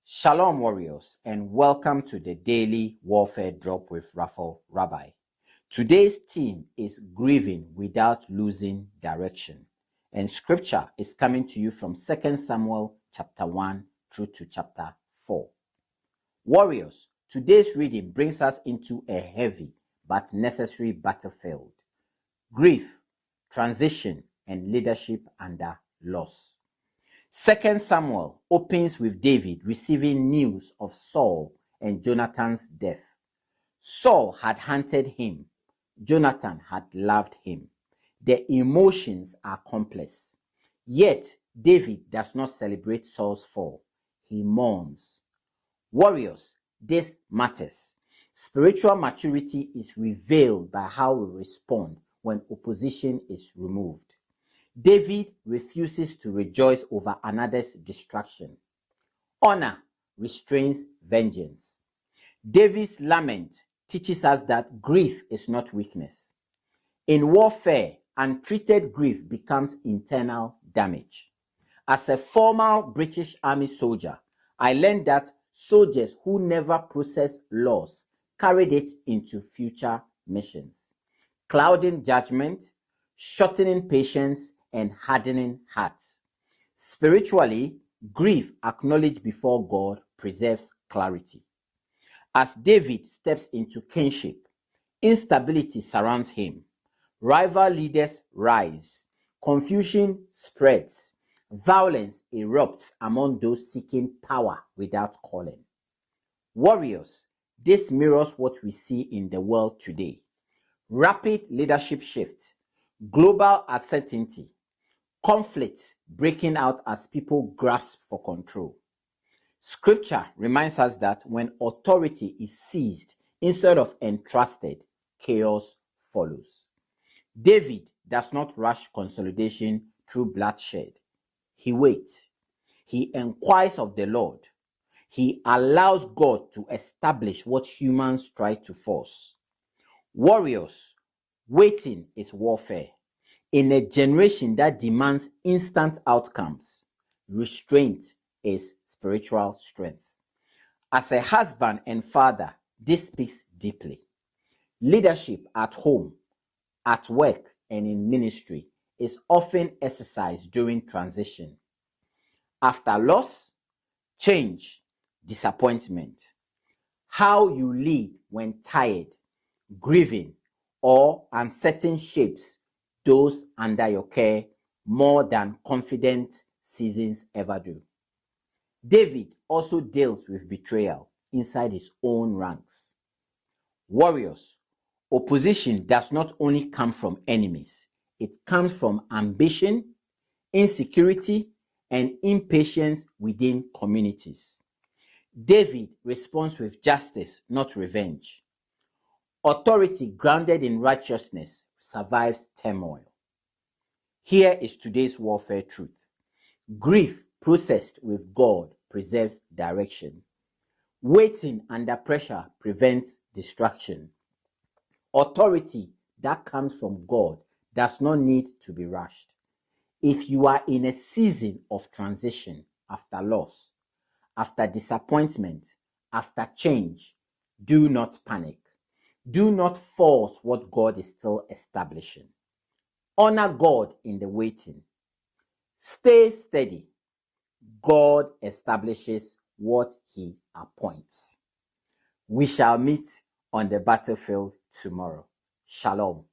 Shalom warriors, and welcome to the Daily Warfare Drop with Raphael, Rabbi. Today's theme is grieving without losing direction, and scripture is coming to you from 2 Samuel chapter 1 through to chapter 4. Warriors, today's reading brings us into a heavy but necessary battlefield: grief, transition, and leadership under loss. 2 Samuel opens with David receiving news of Saul and Jonathan's death. Saul had hunted him. Jonathan had loved him. The emotions are complex. Yet, David does not celebrate Saul's fall. He mourns. Warriors, this matters. Spiritual maturity is revealed by how we respond when opposition is removed. David refuses to rejoice over another's destruction. Honor restrains vengeance. David's lament teaches us that grief is not weakness. In warfare, untreated grief becomes internal damage. As a former British Army soldier, I learned that soldiers who never processed loss carried it into future missions, clouding judgment, shortening patience, and hardening hearts. Spiritually, grief acknowledged before God preserves clarity. As David steps into kingship, instability surrounds him. Rival leaders rise. Confusion spreads. Violence erupts among those seeking power without calling. Warriors, this mirrors what we see in the world today: rapid leadership shift, global uncertainty, conflict breaking out as people grasp for control. Scripture reminds us that when authority is seized instead of entrusted, chaos follows. David does not rush consolidation through bloodshed. He waits. He inquires of the Lord. He allows God to establish what humans try to force. Warriors, waiting is warfare. In a generation that demands instant outcomes, restraint is spiritual strength. As a husband and father, this speaks deeply. Leadership at home, at work, and in ministry is often exercised during transition. After loss, change, disappointment. How you lead when tired, grieving, or uncertain shapes those under your care more than confident seasons ever do. David also deals with betrayal inside his own ranks. Warriors, opposition does not only come from enemies, it comes from ambition, insecurity, and impatience within communities. David responds with justice, not revenge. Authority grounded in righteousness survives turmoil. Here is today's warfare truth: grief processed with God preserves direction. Waiting under pressure prevents distraction. Authority that comes from God does not need to be rushed. If you are in a season of transition, after loss, after disappointment, after change, do not panic. Do not force what God is still establishing. Honor God in the waiting. Stay steady. God establishes what He appoints. We shall meet on the battlefield tomorrow. Shalom.